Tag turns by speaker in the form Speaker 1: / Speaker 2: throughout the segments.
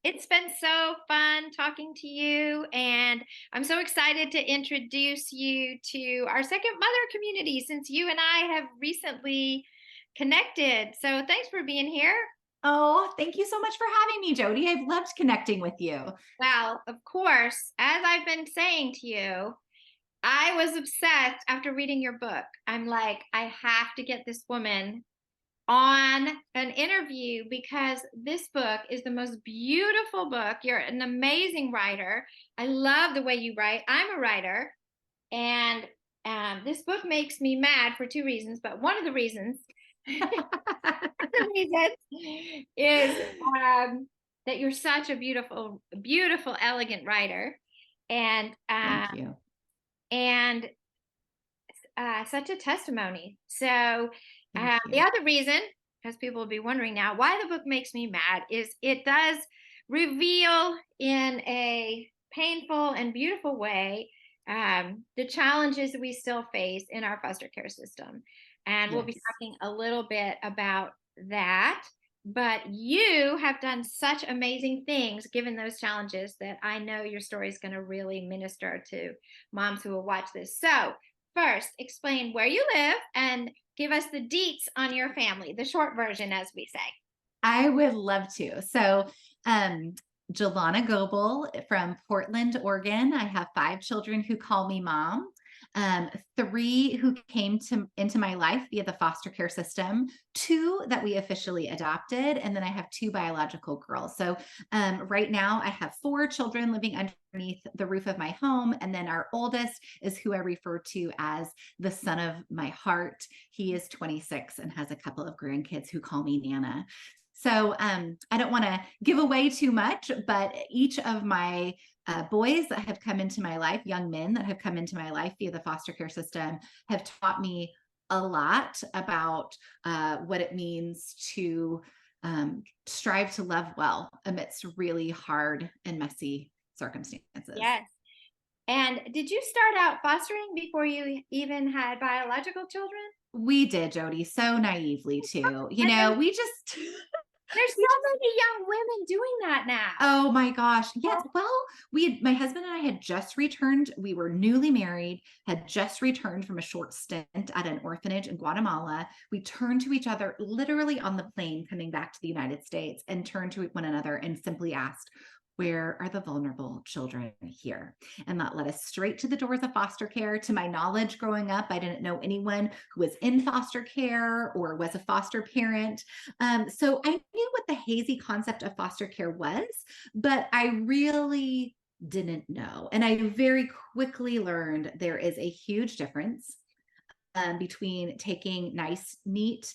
Speaker 1: It's been so fun talking to you, and I'm so excited to introduce you to our second mother community since you and I have recently connected. So thanks for being here.
Speaker 2: Oh, thank you so much for having me, Jodi. I've loved connecting with you.
Speaker 1: Well, of course, as I've been saying to you, I was obsessed after reading your book. I'm like, I have to get this woman on an interview because this book is the most beautiful book. You're an amazing writer. I love the way you write. I'm a writer, and this book makes me mad for two reasons. But one of the reasons, the reasons is that you're such a beautiful, beautiful, elegant writer, and
Speaker 2: Thank you.
Speaker 1: and such a testimony. So,
Speaker 2: Thank
Speaker 1: the
Speaker 2: you.
Speaker 1: other reason, because people will be wondering now why the book makes me mad, is it does reveal in a painful and beautiful way the challenges that we still face in our foster care system. And we'll be
Speaker 2: Yes.
Speaker 1: talking a little bit about that. But you have done such amazing things given those challenges that I know your story is going to really minister to moms who will watch this. So, first, explain where you live and give us the deets on your family, the short version, as we say.
Speaker 2: I would love to. Um, Jillana Goble from Portland, Oregon. I have 5 children who call me mom. 3 who came into my life via the foster care system, 2 that we officially adopted, and then I have 2 biological girls. So right now I have 4 children living underneath the roof of my home, and then our oldest is who I refer to as the son of my heart. He is 26 and has a couple of grandkids who call me Nana. So I don't want to give away too much, but each of my boys that have come into my life, young men that have come into my life via the foster care system, have taught me a lot about what it means to strive to love well amidst really hard and messy circumstances.
Speaker 1: Yes. And did you start out fostering before you even had biological children?
Speaker 2: We did, Jodi, so naively too.
Speaker 1: And
Speaker 2: We just
Speaker 1: there's
Speaker 2: we
Speaker 1: so
Speaker 2: just
Speaker 1: many young women doing that now.
Speaker 2: Oh my gosh. Yes. Well, my husband and I had just returned. We were newly married, had just returned from a short stint at an orphanage in Guatemala. We turned to each other literally on the plane coming back to the United States and turned to one another and simply asked, where are the vulnerable children here? And that led us straight to the doors of foster care. To my knowledge, growing up, I didn't know anyone who was in foster care or was a foster parent. So I knew what the hazy concept of foster care was, but I really didn't know. And I very quickly learned there is a huge difference between taking nice, neat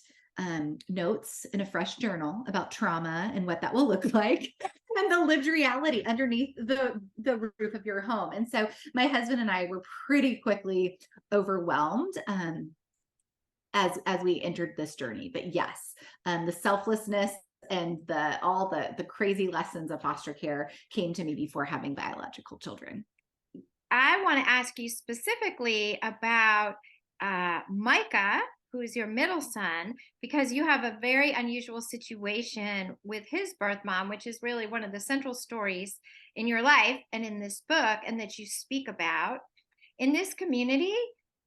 Speaker 2: notes in a fresh journal about trauma and what that will look like and the lived reality underneath the roof of your home. And so my husband and I were pretty quickly overwhelmed as we entered this journey. But yes, the selflessness and the crazy lessons of foster care came to me before having biological children.
Speaker 1: I want to ask you specifically about Micah, who is your middle son, because you have a very unusual situation with his birth mom, which is really one of the central stories in your life and in this book, and that you speak about. In this community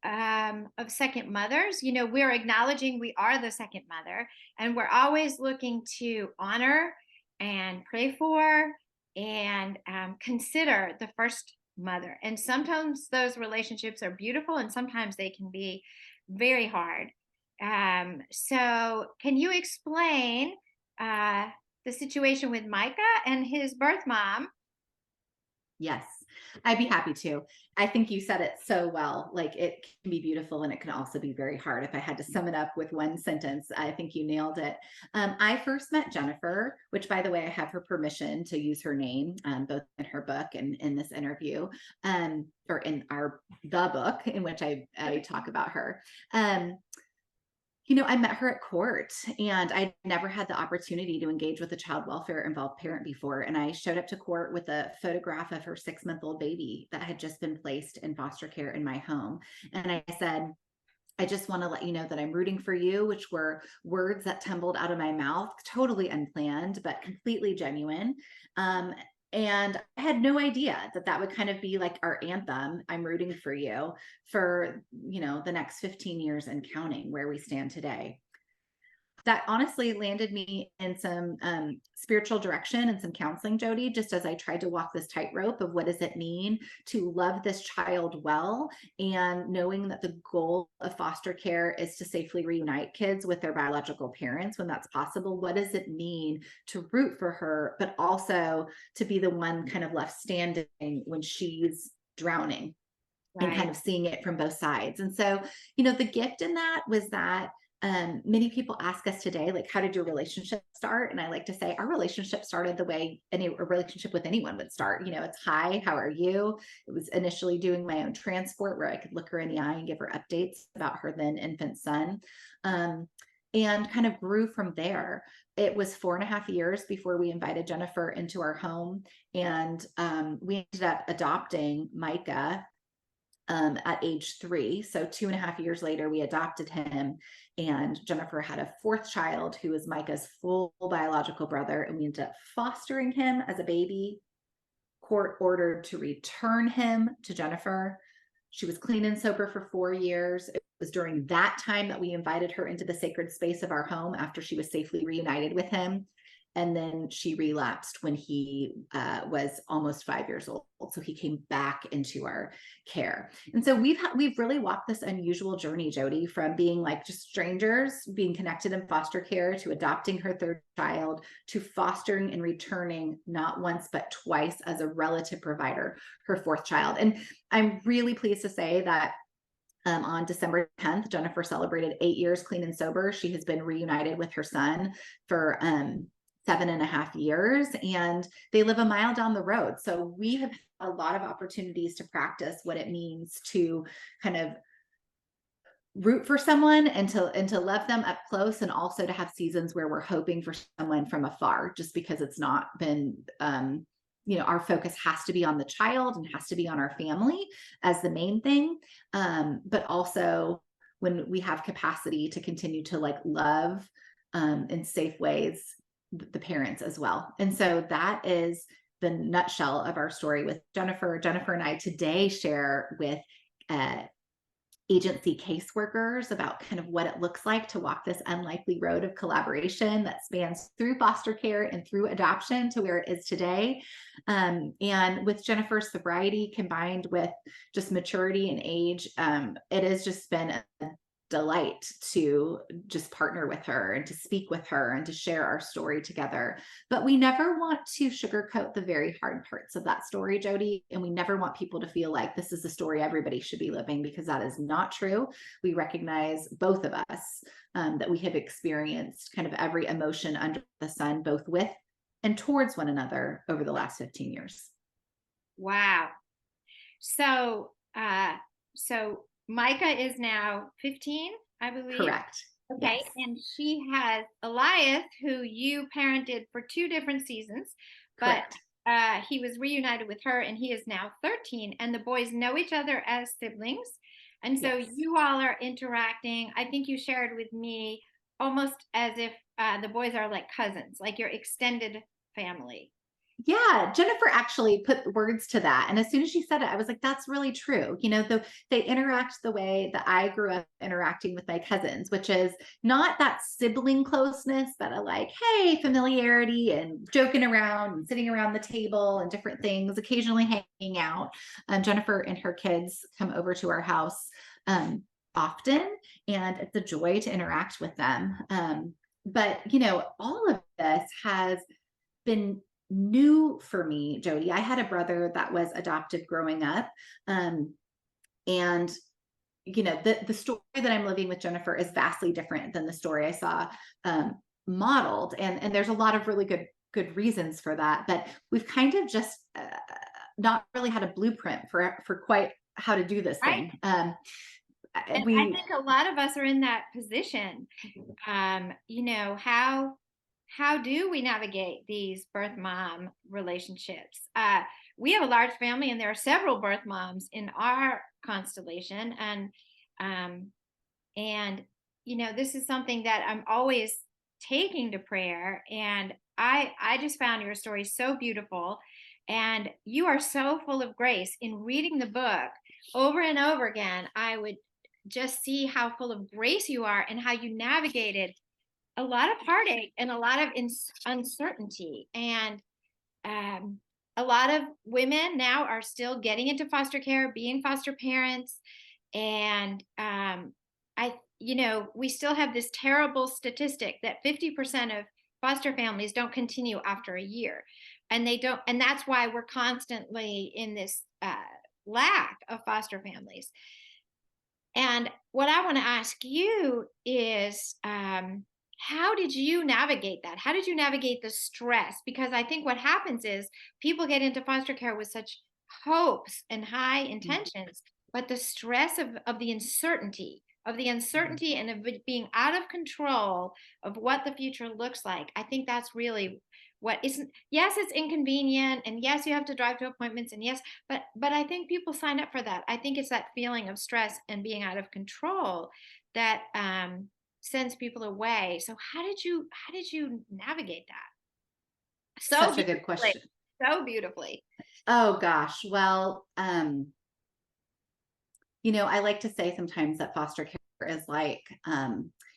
Speaker 1: of second mothers, we're acknowledging we are the second mother, and we're always looking to honor and pray for and consider the first mother. And sometimes those relationships are beautiful, and sometimes they can be very hard. So, can you explain the situation with Micah and his birth mom?
Speaker 2: Yes, I'd be happy to. I think you said it so well. Like it can be beautiful and it can also be very hard. If I had to sum it up with one sentence, I think you nailed it. I first met Jennifer, which by the way, I have her permission to use her name, both in her book and in this interview, or in the book in which I talk about her. I met her at court and I'd never had the opportunity to engage with a child welfare involved parent before. And I showed up to court with a photograph of her 6-month-old baby that had just been placed in foster care in my home. And I said, I just want to let you know that I'm rooting for you, which were words that tumbled out of my mouth, totally unplanned, but completely genuine. Um, and I had no idea that that would kind of be like our anthem. I'm rooting for you for, the next 15 years and counting where we stand today. That honestly landed me in some spiritual direction and some counseling, Jodi, just as I tried to walk this tightrope of what does it mean to love this child well, and knowing that the goal of foster care is to safely reunite kids with their biological parents when that's possible. What does it mean to root for her, but also to be the one kind of left standing when she's drowning, and kind
Speaker 1: Right.
Speaker 2: of seeing it from both sides. And so, the gift in that was that many people ask us today, like, how did your relationship start? And I like to say our relationship started the way a relationship with anyone would start. It's hi, how are you? It was initially doing my own transport where I could look her in the eye and give her updates about her then infant son. And kind of grew from there. It was 4.5 years before we invited Jennifer into our home. And we ended up adopting Micah at age 3. So 2.5 years later, we adopted him, and Jennifer had a fourth child who was Micah's full biological brother. And we ended up fostering him as a baby. Court ordered to return him to Jennifer. She was clean and sober for 4 years. It was during that time that we invited her into the sacred space of our home after she was safely reunited with him. And then she relapsed when he was almost 5 years old. So he came back into our care. And so we've really walked this unusual journey, Jodi, from being like just strangers, being connected in foster care, to adopting her third child, to fostering and returning not once but twice as a relative provider, her fourth child. And I'm really pleased to say that on December 10th, Jennifer celebrated 8 years clean and sober. She has been reunited with her son for 7.5 years, and they live a mile down the road. So we have a lot of opportunities to practice what it means to kind of root for someone and to love them up close, and also to have seasons where we're hoping for someone from afar, just because it's not been our focus has to be on the child and has to be on our family as the main thing, but also when we have capacity to continue to like love in safe ways the parents as well. And so that is the nutshell of our story with Jennifer. Jennifer and I today share with agency caseworkers about kind of what it looks like to walk this unlikely road of collaboration that spans through foster care and through adoption to where it is today. And with Jennifer's sobriety combined with just maturity and age, it has just been a delight to just partner with her and to speak with her and to share our story together. But we never want to sugarcoat the very hard parts of that story, Jodi. And we never want people to feel like this is the story everybody should be living, because that is not true. We recognize, both of us, that we have experienced kind of every emotion under the sun, both with and towards one another over the last 15 years.
Speaker 1: Wow. So, so Micah is now 15, I believe.
Speaker 2: Correct.
Speaker 1: Okay.
Speaker 2: Yes.
Speaker 1: And she has Elias, who you parented for 2 different seasons, but he was reunited with her, and he is now 13, and the boys know each other as siblings. And so
Speaker 2: Yes.
Speaker 1: you all are interacting. I think you shared with me almost as if the boys are like cousins, like your extended family.
Speaker 2: Yeah, Jennifer actually put words to that. And as soon as she said it, I was like, that's really true. They interact the way that I grew up interacting with my cousins, which is not that sibling closeness, but a like, hey, familiarity and joking around and sitting around the table and different things, occasionally hanging out. Jennifer and her kids come over to our house often, and it's a joy to interact with them. But all of this has been new for me, Jodi. I had a brother that was adopted growing up. And the story that I'm living with Jennifer is vastly different than the story I saw modeled. And there's a lot of really good reasons for that. But we've kind of just not really had a blueprint for quite how to do this
Speaker 1: Right.
Speaker 2: thing.
Speaker 1: And I think a lot of us are in that position. How do we navigate these birth mom relationships? We have a large family, and there are several birth moms in our constellation, and And, this is something that I'm always taking to prayer. And I just found your story so beautiful. And you are so full of grace. In reading the book over and over again, I would just see how full of grace you are and how you navigated a lot of heartache and a lot of uncertainty. And um, a lot of women now are still getting into foster care, being foster parents. And we still have this terrible statistic that 50% of foster families don't continue after a year. And they don't, and that's why we're constantly in this lack of foster families. And what I want to ask you is, how did you navigate that? How did you navigate the stress? Because I think what happens is people get into foster care with such hopes and high intentions, but the stress of the uncertainty and of it being out of control of what the future looks like, I think that's really what isn't. Yes, it's inconvenient, and yes, you have to drive to appointments, and yes, but I think people sign up for that. I think it's that feeling of stress and being out of control that sends people away. So how did you navigate that so
Speaker 2: Such a good
Speaker 1: beautifully?
Speaker 2: question.
Speaker 1: So beautifully.
Speaker 2: Oh gosh. Well, I like to say sometimes that foster care is like,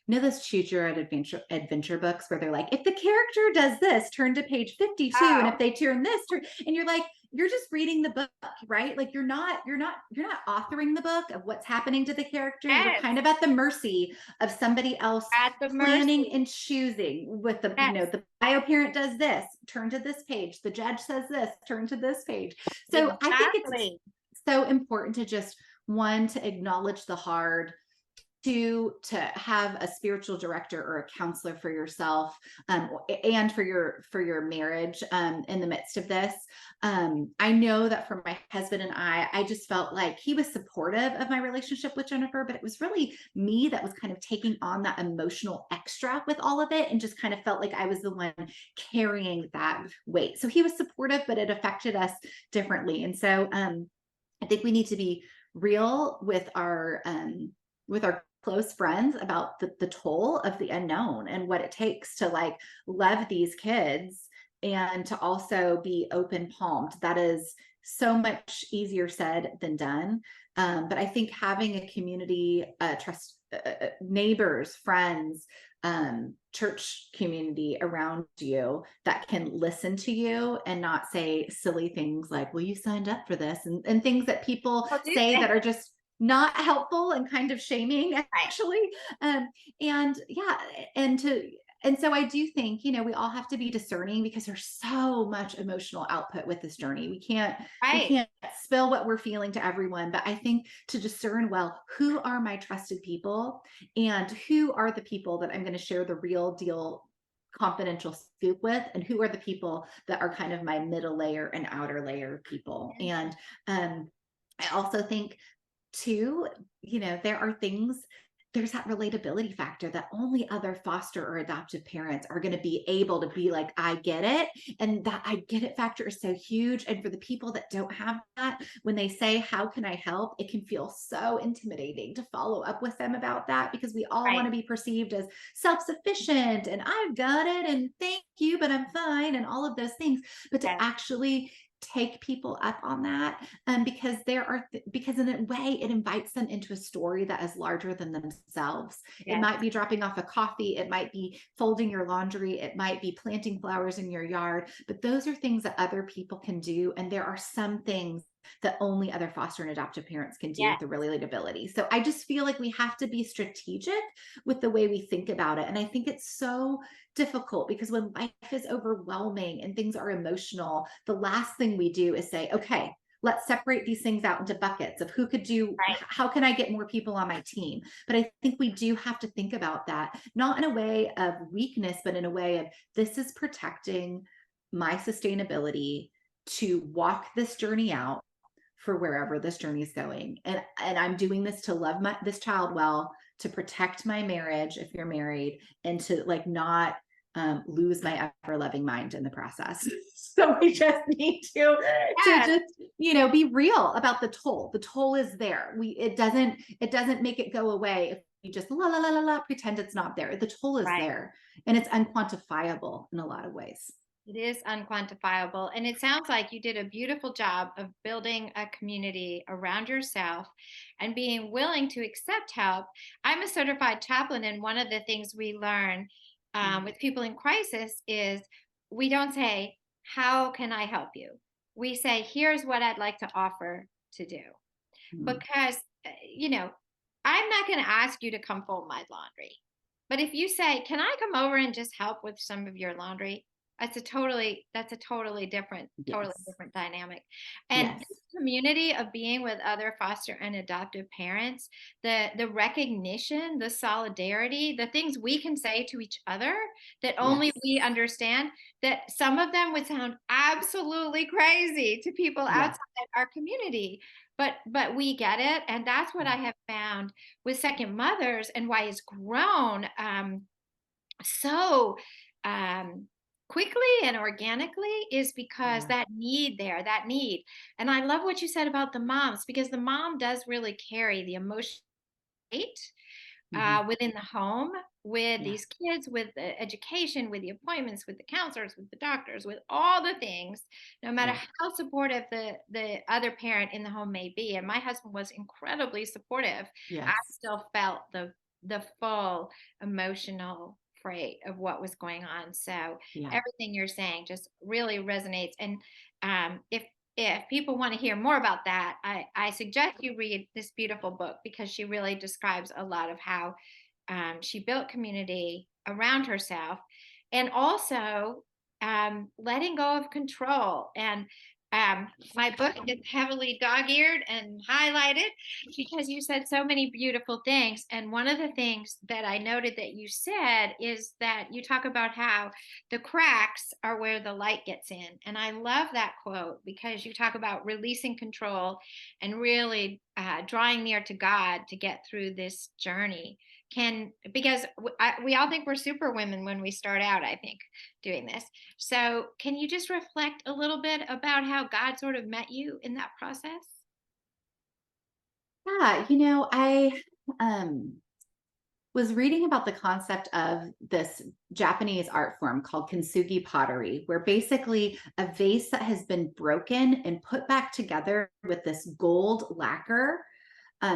Speaker 2: those choose your own adventure books where they're like, if the character does this, turn to page 52. And
Speaker 1: Oh,
Speaker 2: if they turn this, and you're like, you're just reading the book, right? Like you're not authoring the book of what's happening to the character. You're
Speaker 1: yes,
Speaker 2: kind of at the mercy of somebody else
Speaker 1: at the
Speaker 2: planning
Speaker 1: mercy.
Speaker 2: and choosing with
Speaker 1: Yes,
Speaker 2: the bio parent does this, turn to this page. The judge says this, turn to this page. So I think it's
Speaker 1: exactly.
Speaker 2: so important to just one, to acknowledge the hard, two, to have a spiritual director or a counselor for yourself, and for your marriage, in the midst of this. I know that for my husband and I just felt like he was supportive of my relationship with Jennifer, but it was really me that was kind of taking on that emotional extra with all of it, and just kind of felt like I was the one carrying that weight. So he was supportive, but it affected us differently. And so I think we need to be real with our close friends about the toll of the unknown and what it takes to like love these kids, and to also be open palmed. That is so much easier said than done. But I think having a community, trust, neighbors, friends, church community around you that can listen to you and not say silly things like, well, you signed up for this, and things that people
Speaker 1: Well, do
Speaker 2: say
Speaker 1: think
Speaker 2: that are just not helpful and kind of shaming,
Speaker 1: right.
Speaker 2: actually. And yeah, and so I do think, we all have to be discerning, because there's so much emotional output with this journey. We
Speaker 1: Right.
Speaker 2: can't spill what we're feeling to everyone, but I think to discern well, who are my trusted people, and who are the people that I'm going to share the real deal confidential scoop with, and who are the people that are kind of my middle layer and outer layer people. And I also think too, there are things, there's that relatability factor that only other foster or adoptive parents are going to be able to be like, I get it. And that I get it factor is so huge. And for the people that don't have that, when they say, how can I help? It can feel so intimidating to follow up with them about that, because we all want
Speaker 1: Right.
Speaker 2: to be perceived as self-sufficient and I've got it and thank you, but I'm fine, and all of those things. But to
Speaker 1: Yes.
Speaker 2: actually take people up on that, because because in a way it invites them into a story that is larger than themselves. It
Speaker 1: Yes.
Speaker 2: might be dropping off a coffee, it might be folding your laundry, it might be planting flowers in your yard, but those are things that other people can do, and there are some things that only other foster and adoptive parents can do with
Speaker 1: Yes.
Speaker 2: the relatability. So I just feel like we have to be strategic with the way we think about it. And I think it's so difficult, because when life is overwhelming and things are emotional, the last thing we do is say, okay, let's separate these things out into buckets of who could do,
Speaker 1: Right.
Speaker 2: how can I get more people on my team? But I think we do have to think about that, not in a way of weakness, but in a way of, this is protecting my sustainability to walk this journey out for wherever this journey is going. And I'm doing this to love this child well, to protect my marriage if you're married, and to like not lose my ever loving mind in the process. So we just need to
Speaker 1: Yes.
Speaker 2: just be real about the toll. The toll is there. It doesn't make it go away if you just la la la la la pretend it's not there. The toll is
Speaker 1: Right.
Speaker 2: there, and it's unquantifiable in a lot of ways.
Speaker 1: It is unquantifiable. And it sounds like you did a beautiful job of building a community around yourself and being willing to accept help. I'm a certified chaplain, and one of the things we learn
Speaker 2: Mm,
Speaker 1: with people in crisis is we don't say, how can I help you? We say, here's what I'd like to offer to do.
Speaker 2: mm,
Speaker 1: Because, I'm not going to ask you to come fold my laundry. But if you say, can I come over and just help with some of your laundry? That's a totally
Speaker 2: yes,
Speaker 1: different dynamic. And
Speaker 2: yes,
Speaker 1: this community of being with other foster and adoptive parents, the recognition, the solidarity, the things we can say to each other that only
Speaker 2: yes,
Speaker 1: we understand, that some of them would sound absolutely crazy to people
Speaker 2: yes,
Speaker 1: outside our community, but we get it. And that's what I
Speaker 2: mm,
Speaker 1: have found with second mothers, and why it's grown so um, quickly and organically, is because
Speaker 2: yeah,
Speaker 1: that need. And I love what you said about the moms, because the mom does really carry the emotional weight
Speaker 2: mhm,
Speaker 1: within the home, with
Speaker 2: yeah,
Speaker 1: these kids, with the education, with the appointments, with the counselors, with the doctors, with all the things, no matter
Speaker 2: yeah,
Speaker 1: how supportive the other parent in the home may be. And my husband was incredibly supportive. I
Speaker 2: yes,
Speaker 1: still felt the full emotional freight of what was going on. So
Speaker 2: yeah.
Speaker 1: everything you're saying just really resonates. And if people want to hear more about that, I suggest you read this beautiful book, because she really describes a lot of how she built community around herself, and also letting go of control. And my book is heavily dog-eared and highlighted, because you said so many beautiful things. And one of the things that I noted that you said is that you talk about how the cracks are where the light gets in. And I love that quote, because you talk about releasing control and really drawing near to God to get through this journey. Because we all think we're super women when we start out, I think, doing this. So can you just reflect a little bit about how God sort of met you in that process?
Speaker 2: Yeah, I um was reading about the concept of this Japanese art form called kintsugi pottery, where basically a vase that has been broken and put back together with this gold lacquer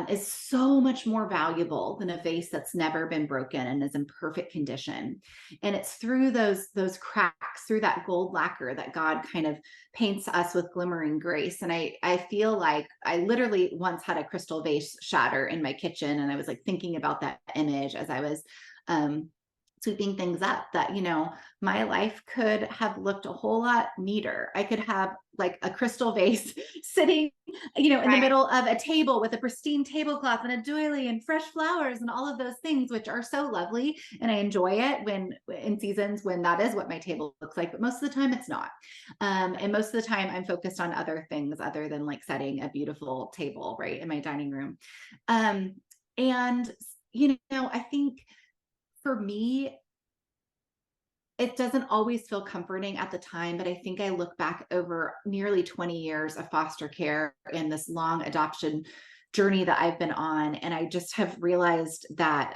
Speaker 2: is so much more valuable than a vase that's never been broken and is in perfect condition. And it's through those cracks, through that gold lacquer, that God kind of paints us with glimmering grace. And I feel like I literally once had a crystal vase shatter in my kitchen, and I was like thinking about that image as I was um, sweeping things up, that my life could have looked a whole lot neater. I could have like a crystal vase sitting in the
Speaker 1: Right.
Speaker 2: middle of a table with a pristine tablecloth and a doily and fresh flowers and all of those things, which are so lovely. And I enjoy it when in seasons when that is what my table looks like. But most of the time it's not. And most of the time I'm focused on other things other than like setting a beautiful table right in my dining room. Um, and, I think for me, it doesn't always feel comforting at the time, but I think I look back over nearly 20 years of foster care and this long adoption journey that I've been on, and I just have realized that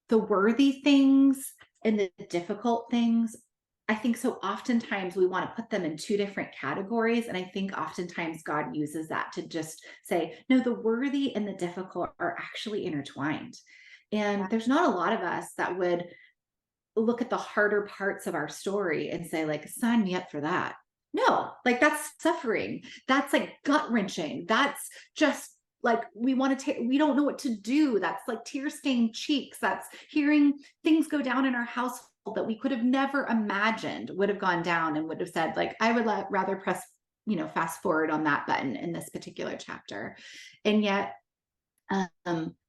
Speaker 2: the worthy things and the difficult things, I think so oftentimes we want to put them in two different categories. And I think oftentimes God uses that to just say, no, the worthy and the difficult are actually intertwined. And there's not a lot of us that would look at the harder parts of our story and say, like, sign me up for that. No, like that's suffering. That's like gut wrenching. That's just like we want to take, we don't know what to do. That's like tear stained cheeks. That's hearing things go down in our household that we could have never imagined would have gone down, and would have said, like, I would rather press, fast forward on that button in this particular chapter. And yet, I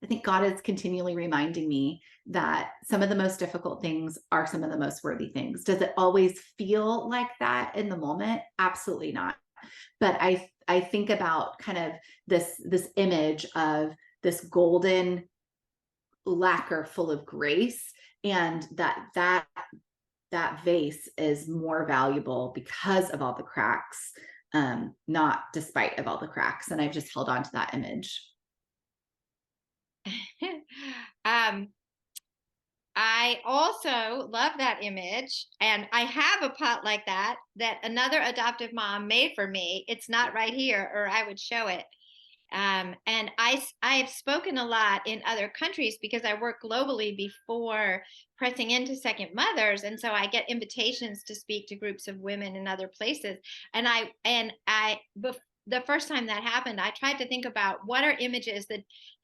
Speaker 2: think God is continually reminding me that some of the most difficult things are some of the most worthy things. Does it always feel like that in the moment? Absolutely not. But I think about kind of this image of this golden lacquer full of grace, and that vase is more valuable because of all the cracks, not despite of all the cracks. And I've just held on to that image.
Speaker 1: um, I also love that image, and I have a pot like that that another adoptive mom made for me. It's not right here, or I would show it. And I have spoken a lot in other countries because I work globally before pressing into second mothers, and so I get invitations to speak to groups of women in other places. The first time that happened, I tried to think about what are images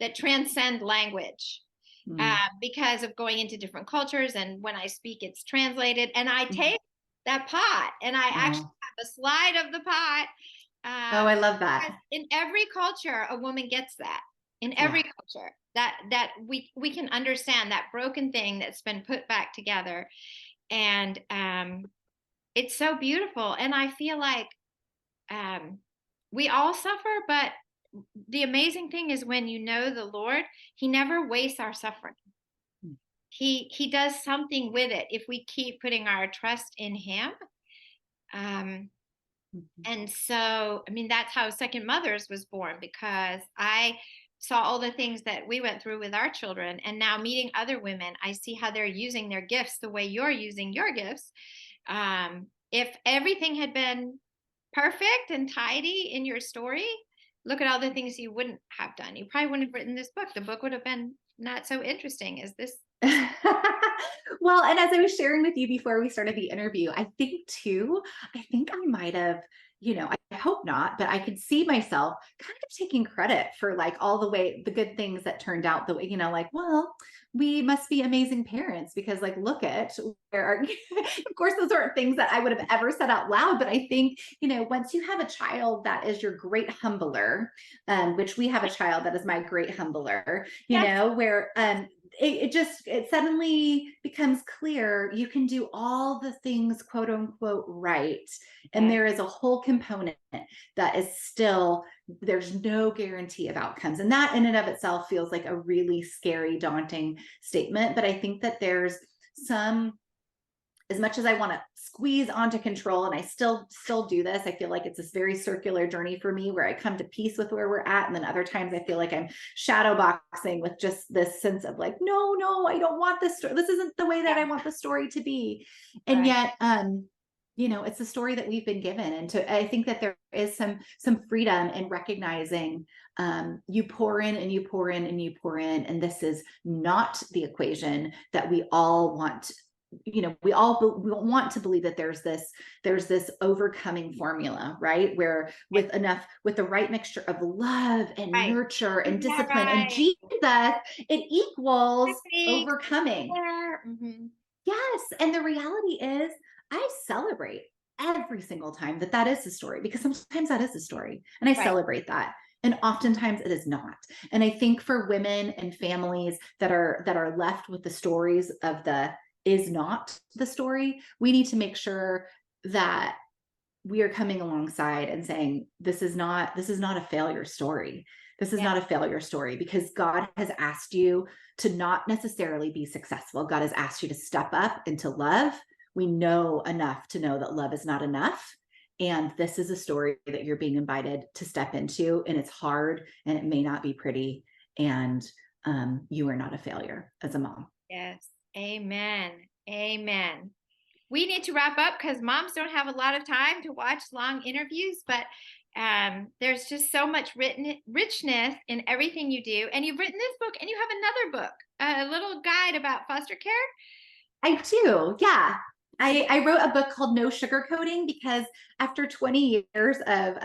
Speaker 1: that transcend language,
Speaker 2: Mm.
Speaker 1: because of going into different cultures. And when I speak, it's translated. And I
Speaker 2: Mhm.
Speaker 1: take that pot and I actually
Speaker 2: Oh.
Speaker 1: have a slide of the pot.
Speaker 2: Oh, I love
Speaker 1: Because
Speaker 2: that.
Speaker 1: in every culture, a woman gets that. In
Speaker 2: Yeah.
Speaker 1: every culture, that we can understand that broken thing that's been put back together, and it's so beautiful. And I feel like um, we all suffer, but the amazing thing is when you know the Lord, He never wastes our suffering.
Speaker 2: Mm.
Speaker 1: He does something with it if we keep putting our trust in Him. Um,
Speaker 2: Mhm.
Speaker 1: and so, I mean, that's how Second Mothers was born, because I saw all the things that we went through with our children, and now meeting other women, I see how they're using their gifts the way you're using your gifts. If everything had been perfect and tidy in your story, look at all the things you wouldn't have done. You probably wouldn't have written this book. The book would have been not so interesting as this.
Speaker 2: Well, and as I was sharing with you before we started the interview, I think too, I think I might have, I hope not, but I could see myself kind of taking credit for like all the good things that turned out the way, like, well, we must be amazing parents because like, look at where our, of course, those aren't things that I would have ever said out loud, but I think, once you have a child that is your great humbler, which we have a child that is my great humbler,
Speaker 1: Yes.
Speaker 2: where it suddenly becomes clear you can do all the things quote unquote right, and
Speaker 1: Yes.
Speaker 2: there is a whole component that is still, there's no guarantee of outcomes, and that in and of itself feels like a really scary, daunting statement. But I think that there's some, as much as I want to squeeze onto control, and I still do this, I feel like it's this very circular journey for me where I come to peace with where we're at, and then other times I feel like I'm shadow boxing with just this sense of like, no, I don't want this story. This isn't the way that
Speaker 1: Yeah.
Speaker 2: I want the story to be. And
Speaker 1: Right.
Speaker 2: yet, it's the story that we've been given, and I think that there is some freedom in recognizing, you pour in and you pour in and you pour in, and this is not the equation that we all want. We all we want to believe that there's this overcoming formula, right, where with the right mixture of love and
Speaker 1: Right.
Speaker 2: nurture and
Speaker 1: Isn't that
Speaker 2: discipline and
Speaker 1: right?
Speaker 2: Jesus, it equals
Speaker 1: Techniques.
Speaker 2: overcoming.
Speaker 1: Mhm.
Speaker 2: Yes, and the reality is I celebrate every single time that is the story, because sometimes that is the story, and I
Speaker 1: Right.
Speaker 2: celebrate that, and oftentimes it is not. And I think for women and families that are left with the stories of the is not the story, we need to make sure that we are coming alongside and saying, this is not a failure story. This is
Speaker 1: Yeah.
Speaker 2: not a failure story, because God has asked you to not necessarily be successful. God has asked you to step up into love. We know enough to know that love is not enough, and this is a story that you're being invited to step into, and it's hard and it may not be pretty, and you are not a failure as a mom.
Speaker 1: Yes. Amen. Amen. We need to wrap up because moms don't have a lot of time to watch long interviews, but there's just so much richness in everything you do. And you've written this book, and you have another book, a little guide about foster care.
Speaker 2: I do. Yeah. I wrote a book called No Sugarcoating because after 20 years of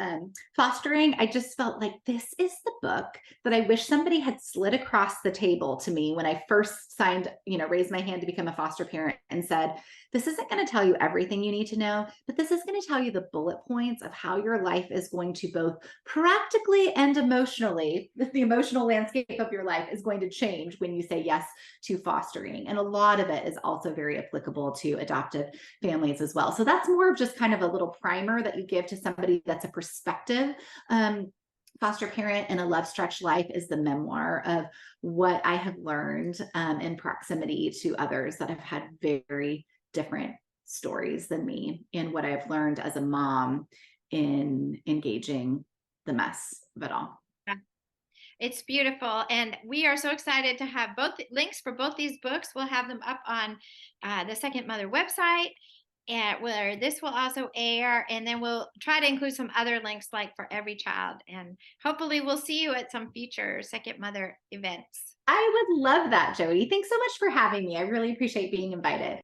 Speaker 2: fostering, I just felt like this is the book that I wish somebody had slid across the table to me when I first signed, raised my hand to become a foster parent and said, this isn't going to tell you everything you need to know, but this is going to tell you the bullet points of how your life is going to both practically and emotionally, the emotional landscape of your life is going to change when you say yes to fostering. And a lot of it is also very applicable to adoptive families as well. So that's more of just kind of a little primer that you give to somebody that's a prospective foster parent. And A Love Stretched Life is the memoir of what I have learned in proximity to others that have had very different stories than me, and what I've learned as a mom in engaging the mess of it all.
Speaker 1: It's beautiful. And we are so excited to have both links for both these books. We'll have them up on the Second Mother website, where this will also air. And then we'll try to include some other links like for every child. And hopefully, we'll see you at some future Second Mother events.
Speaker 2: I would love that, Jody. Thanks so much for having me. I really appreciate being invited.